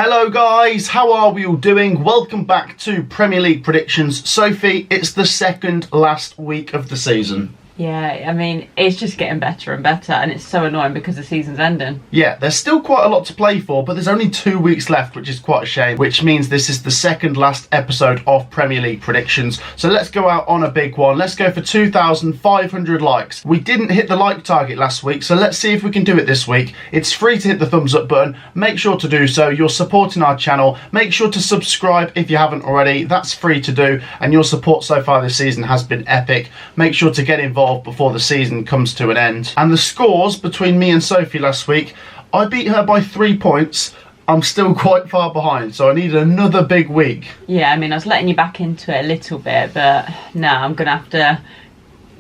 Hello guys, how are we all doing? Welcome back to Premier League predictions. Sophie, it's the second last week of the season. Yeah, I mean, it's just getting better and better, and it's so annoying because the season's ending. Yeah, there's still quite a lot to play for, but there's only 2 weeks left, which is quite a shame, which means this is the second last episode of Premier League predictions. So let's go out on a big one. Let's go for 2,500 likes. We didn't hit the like target last week, so let's see if we can do it this week. It's free to hit the thumbs up button. Make sure to do so. You're supporting our channel. Make sure to subscribe if you haven't already. That's free to do, and your support so far this season has been epic. Make sure to get involved before the season comes to an end. And the scores between me and Sophie last week, I beat her by 3 points. I'm still quite far behind, so I need another big week. Yeah, I mean, I was letting you back into it a little bit, but no, I'm going to have to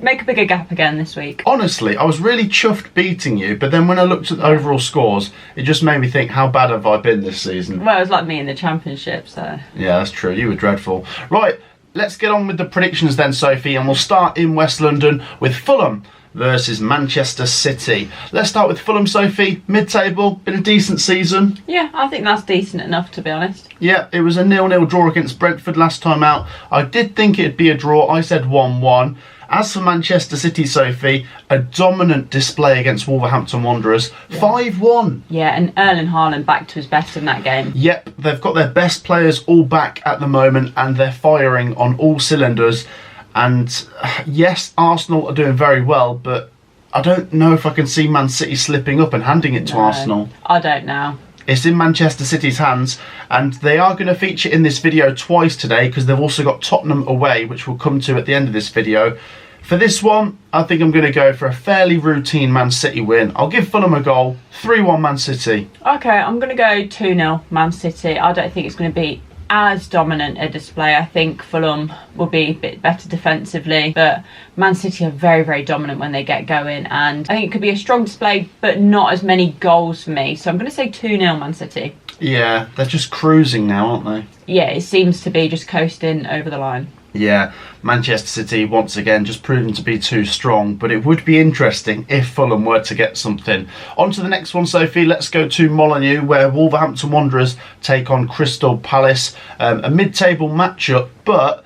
make a bigger gap again this week. Honestly, I was really chuffed beating you, but then when I looked at the overall scores, it just made me think, how bad have I been this season? Well, it was like me in the Championship, so... Yeah, that's true. You were dreadful. Right. Let's get on with the predictions then, Sophie, and we'll start in West London with Fulham versus Manchester City. Let's start with Fulham, Sophie. Mid-table, been a decent season. Yeah, I think that's decent enough, to be honest. Yeah, it was a 0-0 draw against Brentford last time out. I did think it'd be a draw. I said 1-1. As for Manchester City, Sophie, a dominant display against Wolverhampton Wanderers, 5-1. Yeah, and Erling Haaland back to his best in that game. Yep, they've got their best players all back at the moment and they're firing on all cylinders. And yes, Arsenal are doing very well, but I don't know if I can see Man City slipping up and handing it to Arsenal. I don't know. It's in Manchester City's hands, and they are going to feature in this video twice today because they've also got Tottenham away, which we'll come to at the end of this video. For this one, I think I'm going to go for a fairly routine Man City win. I'll give Fulham a goal, 3-1 Man City. Okay, I'm going to go 2-0 Man City. I don't think it's going to be as dominant a display. I think Fulham will be a bit better defensively, but Man City are very, very dominant when they get going, and I think it could be a strong display, but not as many goals for me. So I'm going to say 2-0 Man City. Yeah, they're just cruising now, aren't they? Yeah, it seems to be just coasting over the line. Yeah, Manchester City once again just proving to be too strong, but it would be interesting if Fulham were to get something. On to the next one, Sophie. Let's go to Molineux, where Wolverhampton Wanderers take on Crystal Palace. A mid-table matchup, but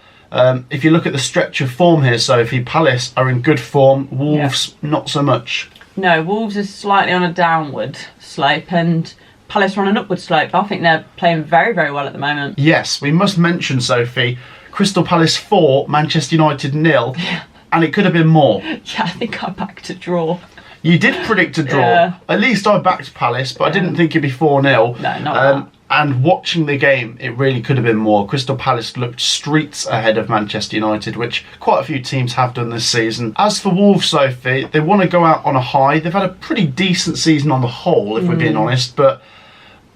if you look at the stretch of form here, Sophie, Palace are in good form, Wolves not so much. No, Wolves is slightly on a downward slope, and Palace are on an upward slope. I think they're playing very, very well at the moment. Yes, we must mention, Sophie, Crystal Palace 4, Manchester United 0, and it could have been more. Yeah, I think I backed a draw. You did predict a draw. Yeah. At least I backed Palace, but I didn't think it'd be 4-0. No, not that. And watching the game, it really could have been more. Crystal Palace looked streets ahead of Manchester United, which quite a few teams have done this season. As for Wolves, Sophie, they want to go out on a high. They've had a pretty decent season on the whole, if we're being honest, but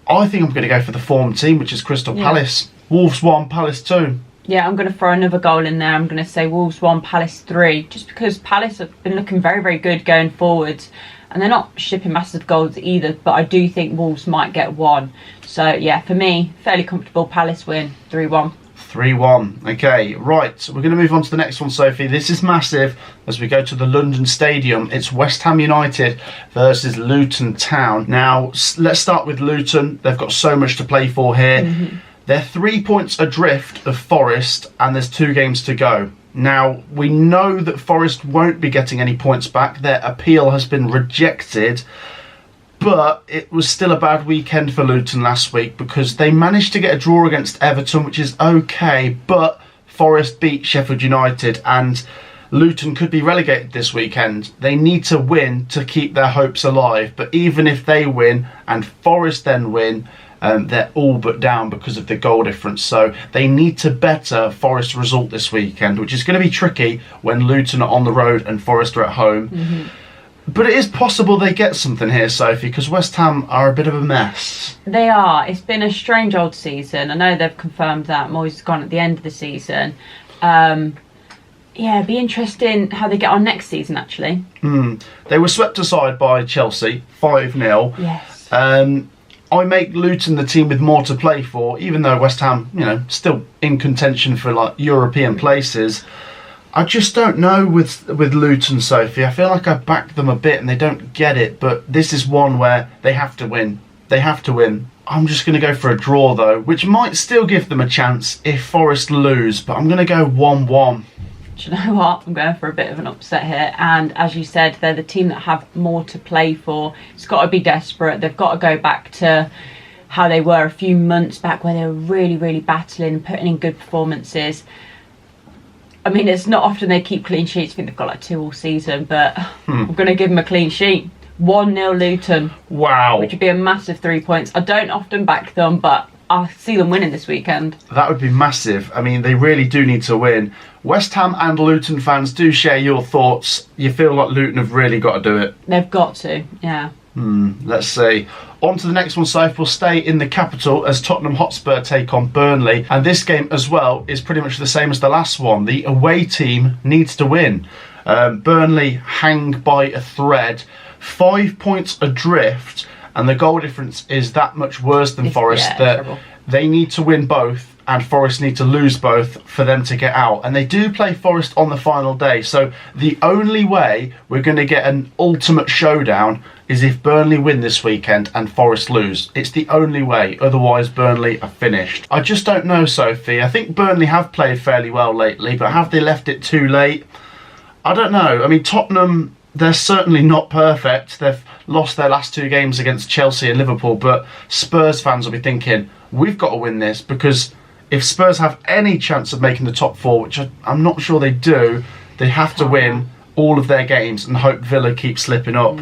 I think I'm going to go for the form team, which is Crystal Palace. Wolves 1, Palace 2. Yeah, I'm going to throw another goal in there. I'm going to say Wolves 1, Palace 3, just because Palace have been looking very, very good going forwards, and they're not shipping massive goals either, but I do think Wolves might get one. So yeah, for me, fairly comfortable Palace win, 3-1. 3-1. Okay, right. We're going to move on to the next one, Sophie. This is massive as we go to the London Stadium. It's West Ham United versus Luton Town. Now, let's start with Luton. They've got so much to play for here. They're 3 points adrift of Forest, and there's 2 games to go. Now, we know that Forest won't be getting any points back. Their appeal has been rejected, but it was still a bad weekend for Luton last week because they managed to get a draw against Everton, which is okay, but Forest beat Sheffield United, and Luton could be relegated this weekend. They need to win to keep their hopes alive, but even if they win and Forest then win, they're all but down because of the goal difference. So they need to better Forest's result this weekend, which is going to be tricky when Luton are on the road and Forest are at home. But it is possible they get something here, Sophie, because West Ham are a bit of a mess. They are. It's been a strange old season. I know they've confirmed that Moyes has gone at the end of the season. Yeah, it'd be interesting how they get on next season, actually. They were swept aside by Chelsea, 5-0. Yes. I make Luton the team with more to play for, even though West Ham, still in contention for like European places. I just don't know with Luton, Sophie. I feel like I backed them a bit and they don't get it, but this is one where they have to win. They have to win. I'm just going to go for a draw though, which might still give them a chance if Forest lose, but I'm going to go 1-1. Do you know what? I'm going for a bit of an upset here. And as you said, they're the team that have more to play for. It's got to be desperate. They've got to go back to how they were a few months back, where they were really, really battling and putting in good performances. I mean, it's not often they keep clean sheets. I think they've got like 2 all season, but I'm going to give them a clean sheet. 1-0 Luton. Wow. Which would be a massive 3 points. I don't often back them, but I see them winning this weekend. That would be massive. I mean, they really do need to win. West Ham and Luton fans, do share your thoughts. You feel like Luton have really got to do it? They've got to, yeah. Let's see. On to the next one, Soph. We'll stay in the capital as Tottenham Hotspur take on Burnley. And this game as well is pretty much the same as the last one. The away team needs to win. Burnley hang by a thread, 5 points adrift, and the goal difference is that much worse than Forest, that terrible. They need to win both and Forest need to lose both for them to get out. And they do play Forest on the final day, so the only way we're going to get an ultimate showdown is if Burnley win this weekend and Forest lose. It's the only way, otherwise Burnley are finished. I just don't know, Sophie. I think Burnley have played fairly well lately, but have they left it too late? I don't know. I mean, Tottenham, they're certainly not perfect. They've lost their last 2 games against Chelsea and Liverpool, but Spurs fans will be thinking, we've got to win this, because if Spurs have any chance of making the top 4, which I'm not sure they do, they have to win all of their games and hope Villa keep slipping up.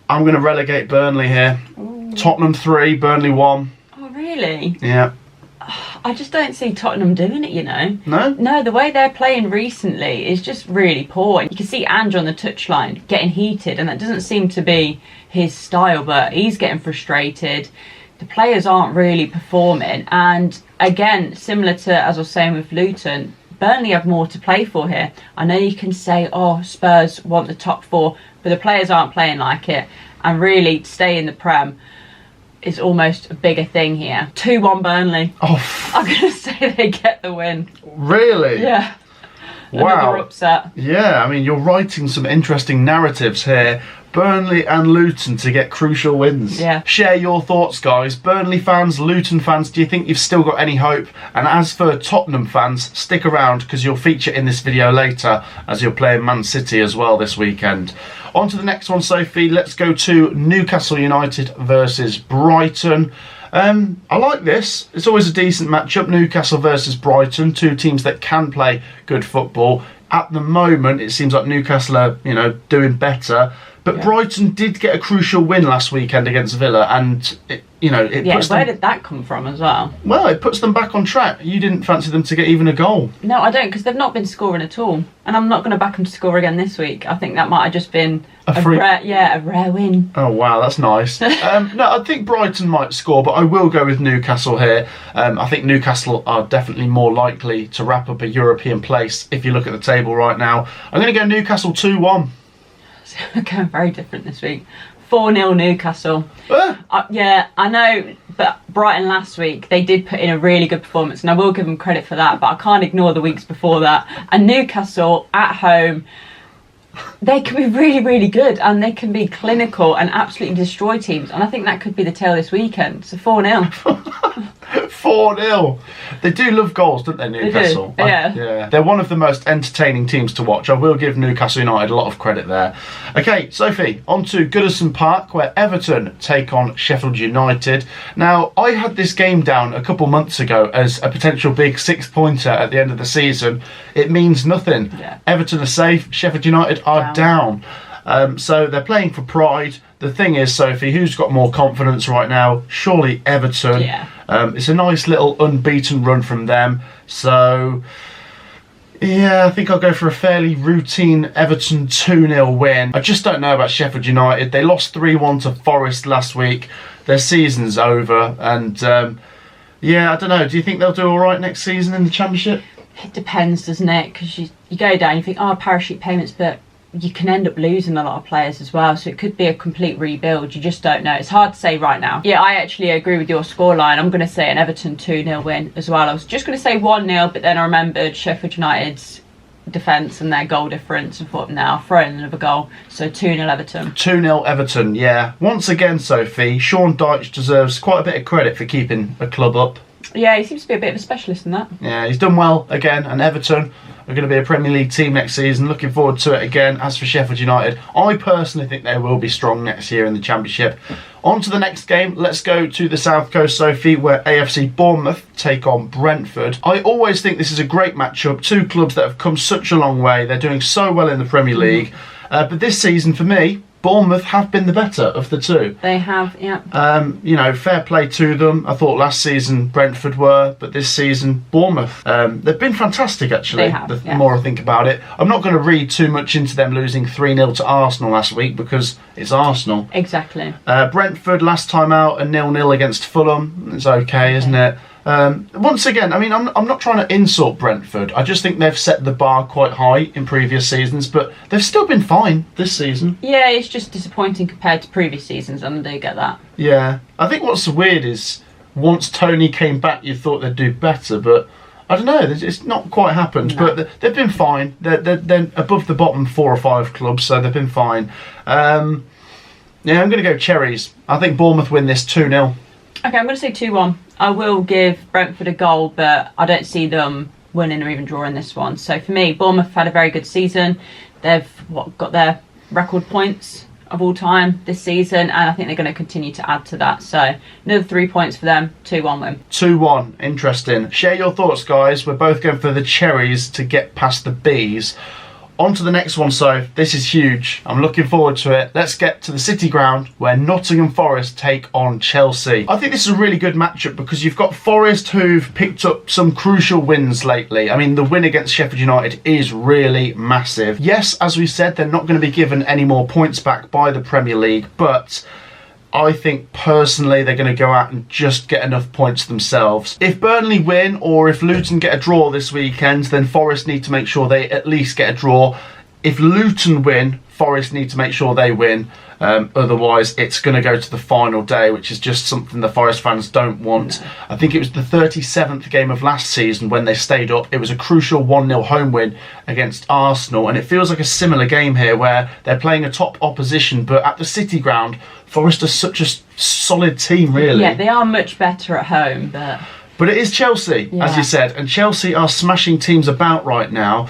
I'm going to relegate Burnley here. Ooh. Tottenham 3, Burnley 1. Oh, really? Yeah. I just don't see Tottenham doing it, you know. No? No, the way they're playing recently is just really poor. You can see Andrew on the touchline getting heated, and that doesn't seem to be his style, but he's getting frustrated. The players aren't really performing. And again, similar to, as I was saying with Luton, Burnley have more to play for here. I know you can say, oh, Spurs want the top 4, but the players aren't playing like it. And really, to stay in the Prem is almost a bigger thing here. 2-1 Burnley. Oh. I'm going to say they get the win. Really? Yeah. Wow. Another upset. Yeah, I mean, you're writing some interesting narratives here. Burnley and Luton to get crucial wins. Yeah. Share your thoughts, guys. Burnley fans, Luton fans, do you think you've still got any hope? And as for Tottenham fans, stick around because you'll feature in this video later as you're playing Man City as well this weekend. On to the next one, Sophie. Let's go to Newcastle United versus Brighton. I like this. It's always a decent matchup. Newcastle versus Brighton, 2 teams that can play good football. At the moment, it seems like Newcastle are, doing better. But yeah. Brighton did get a crucial win last weekend against Villa, and where did that come from as well? Well, it puts them back on track. You didn't fancy them to get even a goal. No, I don't, because they've not been scoring at all, and I'm not going to back them to score again this week. I think that might have just been a rare win. Oh wow, that's nice. No, I think Brighton might score, but I will go with Newcastle here. I think Newcastle are definitely more likely to wrap up a European place if you look at the table right now. I'm going to go Newcastle 2-1. We're going very different this week. 4-0 Newcastle. Yeah, I know, but Brighton last week, they did put in a really good performance, and I will give them credit for that, but I can't ignore the weeks before that. And Newcastle at home, they can be really, really good, and they can be clinical and absolutely destroy teams, and I think that could be the tale this weekend. So 4-0. 4-0. They do love goals, don't they, Newcastle? They do. Yeah. They're one of the most entertaining teams to watch. I will give Newcastle United a lot of credit there. Okay, Sophie, on to Goodison Park, where Everton take on Sheffield United. Now, I had this game down a couple months ago as a potential big 6-pointer at the end of the season. It means nothing. Yeah. Everton are safe, Sheffield United are down. So they're playing for pride. The thing is, Sophie, who's got more confidence right now? Surely Everton. Yeah. It's a nice little unbeaten run from them. So, yeah, I think I'll go for a fairly routine Everton 2-0 win. I just don't know about Sheffield United. They lost 3-1 to Forest last week. Their season's over. And, I don't know. Do you think they'll do all right next season in the Championship? It depends, doesn't it? Because you go down, you think, parachute payments, but you can end up losing a lot of players as well, so it could be a complete rebuild. You just don't know. It's hard to say right now. Yeah, I actually agree with your scoreline. I'm going to say an Everton 2-0 win as well. I was just going to say 1-0, but then I remembered Sheffield United's defence and their goal difference and thought, now throw in another goal. So 2-0 Everton. 2-0 Everton, yeah. Once again, Sophie, Sean Dyche deserves quite a bit of credit for keeping a club up. Yeah, he seems to be a bit of a specialist in that. Yeah, he's done well again, and Everton are going to be a Premier League team next season. Looking forward to it again. As for Sheffield United, I personally think they will be strong next year in the Championship. On to the next game. Let's go to the South Coast, Sophie, where AFC Bournemouth take on Brentford. I always think this is a great matchup. Two clubs that have come such a long way. They're doing so well in the Premier League. But this season, for me, Bournemouth have been the better of the two. They have, yeah. Fair play to them. I thought last season Brentford were, but this season Bournemouth. They've been fantastic, actually. They have, the more I think about it. I'm not going to read too much into them losing 3-0 to Arsenal last week because it's Arsenal. Exactly. Brentford last time out, a 0-0 against Fulham. It's okay, isn't it? Once again, I mean, I'm not trying to insult Brentford. I just think they've set the bar quite high in previous seasons, but they've still been fine this season. Yeah, it's just disappointing compared to previous seasons, and I do get that. Yeah, I think what's weird is once Tony came back, you thought they'd do better, but I don't know, it's not quite happened. No. But they've been fine. They're above the bottom 4 or 5 clubs, so they've been fine. I'm going to go Cherries. I think Bournemouth win this 2-0. Okay, I'm going to say 2-1. I will give Brentford a goal, but I don't see them winning or even drawing this one. So for me, Bournemouth have had a very good season. They've got their record points of all time this season, and I think they're going to continue to add to that. So another 3 points for them, 2-1 win. 2-1, interesting. Share your thoughts, guys. We're both going for the Cherries to get past the Bees. On to the next one, so this is huge. I'm looking forward to it. Let's get to the City Ground where Nottingham Forest take on Chelsea. I think this is a really good matchup because you've got Forest who've picked up some crucial wins lately. I mean, the win against Sheffield United is really massive. Yes, as we said, they're not going to be given any more points back by the Premier League, but I think personally they're going to go out and just get enough points themselves. If Burnley win or if Luton get a draw this weekend, then Forest need to make sure they at least get a draw. If Luton win, Forest need to make sure they win. Otherwise, it's going to go to the final day, which is just something the Forest fans don't want. No. I think it was the 37th game of last season when they stayed up. It was a crucial 1-0 home win against Arsenal, and it feels like a similar game here where they're playing a top opposition, but at the City Ground, Forest are such a solid team, really. Yeah, they are much better at home, but it is Chelsea, as you said, and Chelsea are smashing teams about right now.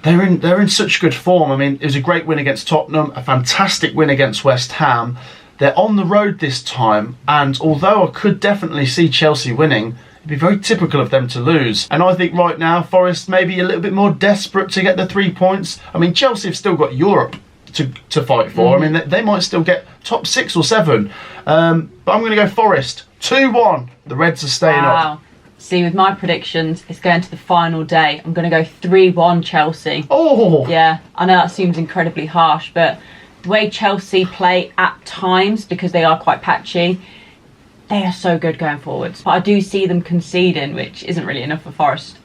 They're in such good form. I mean, it was a great win against Tottenham, a fantastic win against West Ham. They're on the road this time, and although I could definitely see Chelsea winning, it'd be very typical of them to lose. And I think right now, Forest may be a little bit more desperate to get the 3 points. I mean, Chelsea have still got Europe to fight for. I mean, they might still get top 6 or 7. But I'm going to go Forest. 2-1. The Reds are staying up. See, with my predictions, it's going to the final day. I'm going to go 3-1 Chelsea. Oh! Yeah, I know that seems incredibly harsh, but the way Chelsea play at times, because they are quite patchy, they are so good going forwards. But I do see them conceding, which isn't really enough for Forest.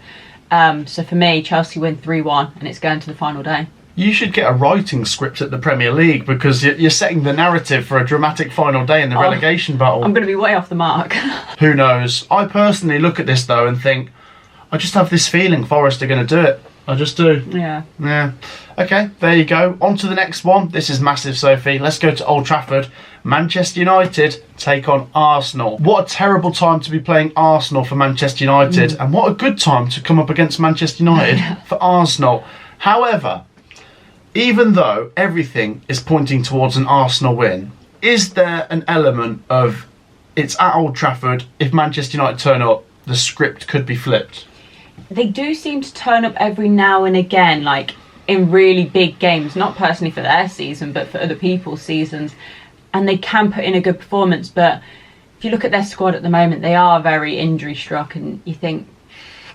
So for me, Chelsea win 3-1, and it's going to the final day. You should get a writing script at the Premier League because you're setting the narrative for a dramatic final day in the relegation battle. I'm going to be way off the mark. Who knows? I personally look at this though and think, I just have this feeling Forest are going to do it. I just do. Yeah. Okay, there you go. On to the next one. This is massive, Sophie. Let's go to Old Trafford. Manchester United take on Arsenal. What a terrible time to be playing Arsenal for Manchester United, and what a good time to come up against Manchester United for Arsenal. However, even though everything is pointing towards an Arsenal win, is there an element of it's at Old Trafford, if Manchester United turn up, the script could be flipped? They do seem to turn up every now and again, like in really big games, not personally for their season, but for other people's seasons, and they can put in a good performance. But if you look at their squad at the moment, they are very injury struck, and you think,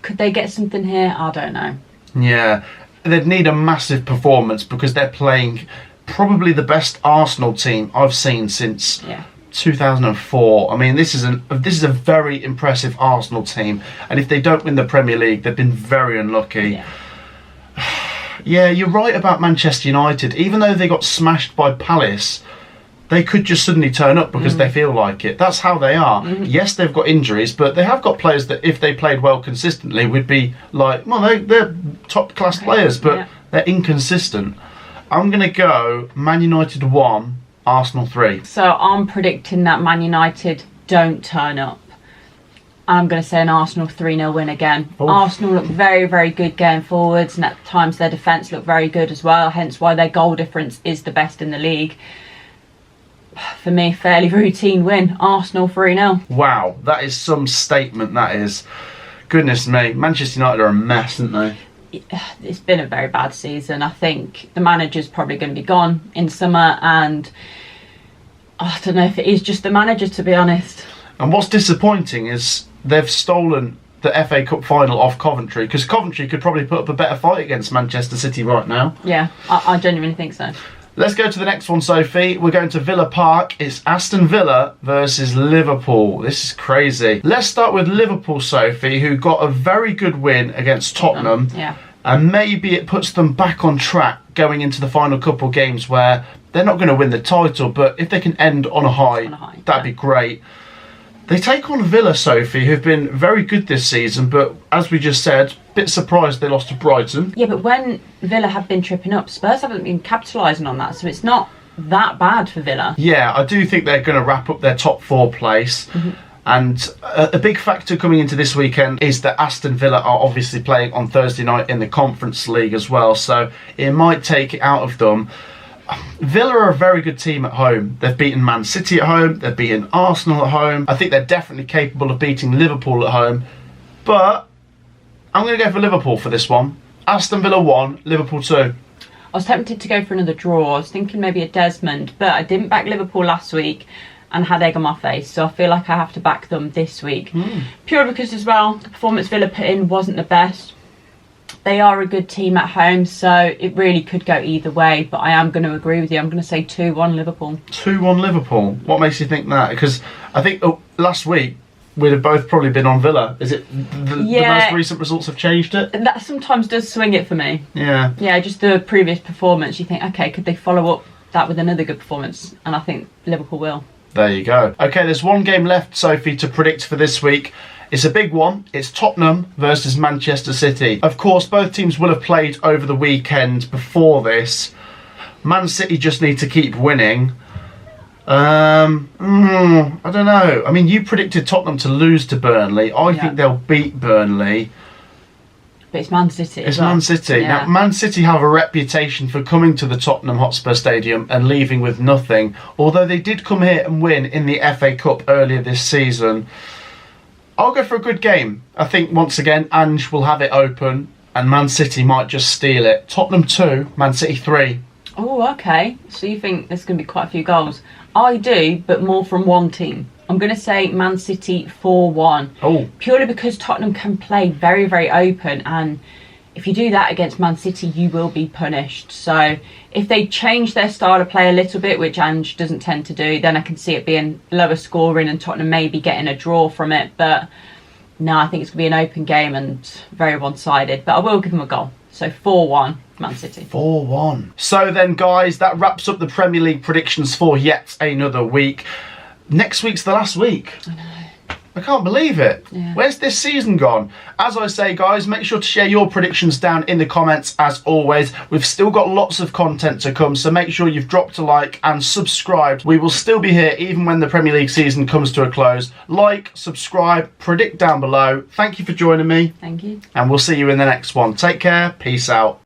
could they get something here? I don't know. Yeah. They'd need a massive performance because they're playing probably the best Arsenal team I've seen since 2004. I mean, this is a very impressive Arsenal team, and if they don't win the Premier League, they've been very unlucky. Yeah, you're right about Manchester United. Even though they got smashed by Palace, they could just suddenly turn up because they feel like it. That's how they are. Yes, they've got injuries, but they have got players that if they played well consistently would be like, well, they're top class players, but they're inconsistent. I'm going to go Man United 1, Arsenal 3. So I'm predicting that Man United don't turn up. I'm going to say an Arsenal 3-0 win again. Oof. Arsenal look very, very good going forwards, and at times their defence look very good as well, hence why their goal difference is the best in the league. For me, fairly routine win. Arsenal 3-0. Wow, that is some statement, that is. Goodness me. Manchester United are a mess, aren't they? It's been a very bad season. I think the manager's probably going to be gone in summer, and I don't know if it is just the manager, to be honest. And what's disappointing is they've stolen the FA Cup final off Coventry, because Coventry could probably put up a better fight against Manchester City right now. Yeah, I genuinely think so. Let's go to the next one, Sophie. We're going to Villa Park. It's Aston Villa versus Liverpool. This is crazy. Let's start with Liverpool, Sophie, who got a very good win against Tottenham. Yeah. And maybe it puts them back on track going into the final couple of games where they're not going to win the title, but if they can end on a high, that'd be great. They take on Villa, Sophie, who've been very good this season, but as we just said, a bit surprised they lost to Brighton. Yeah, but when Villa have been tripping up, Spurs haven't been capitalising on that, so it's not that bad for Villa. Yeah, I do think they're going to wrap up their top 4 place. And a big factor coming into this weekend is that Aston Villa are obviously playing on Thursday night in the Conference League as well, so it might take it out of them. Villa are a very good team at home. They've beaten Man City at home, they've beaten Arsenal at home. I think they're definitely capable of beating Liverpool at home, but I'm going to go for Liverpool for this one. Aston Villa 1, Liverpool 2. I was tempted to go for another draw. I was thinking maybe a Desmond, but I didn't back Liverpool last week and had egg on my face, so I feel like I have to back them this week. Purely because as well, the performance Villa put in wasn't the best. They are a good team at home, so it really could go either way, but I am going to agree with you. I'm going to say 2-1 Liverpool. 2-1 Liverpool. What makes you think that? Because I think last week we'd have both probably been on Villa. Is it the most recent results have changed it? That sometimes does swing it for me. Yeah. Yeah, just the previous performance. You think, okay, could they follow up that with another good performance? And I think Liverpool will. There you go. Okay, there's one game left, Sophie, to predict for this week. It's a big one. It's Tottenham versus Manchester City. Of course, both teams will have played over the weekend before this. Man City just need to keep winning. I don't know. I mean, you predicted Tottenham to lose to Burnley. I think they'll beat Burnley. But it's Man City. It's Man City. Yeah. Now, Man City have a reputation for coming to the Tottenham Hotspur Stadium and leaving with nothing. Although they did come here and win in the FA Cup earlier this season. I'll go for a good game. I think, once again, Ange will have it open and Man City might just steal it. Tottenham 2, Man City 3. Oh, okay. So you think there's going to be quite a few goals? I do, but more from one team. I'm going to say Man City 4-1. Oh. Purely because Tottenham can play very, very open, and if you do that against Man City, you will be punished. So if they change their style of play a little bit, which Ange doesn't tend to do, then I can see it being lower scoring and Tottenham maybe getting a draw from it. But no, I think it's going to be an open game and very one-sided. But I will give them a goal. So 4-1, Man City. 4-1. So then, guys, that wraps up the Premier League predictions for yet another week. Next week's the last week. I know. I can't believe it. Yeah. Where's this season gone? As I say, guys, make sure to share your predictions down in the comments as always. We've still got lots of content to come, so make sure you've dropped a like and subscribed. We will still be here even when the Premier League season comes to a close. Like, subscribe, predict down below. Thank you for joining me. Thank you. And we'll see you in the next one. Take care. Peace out.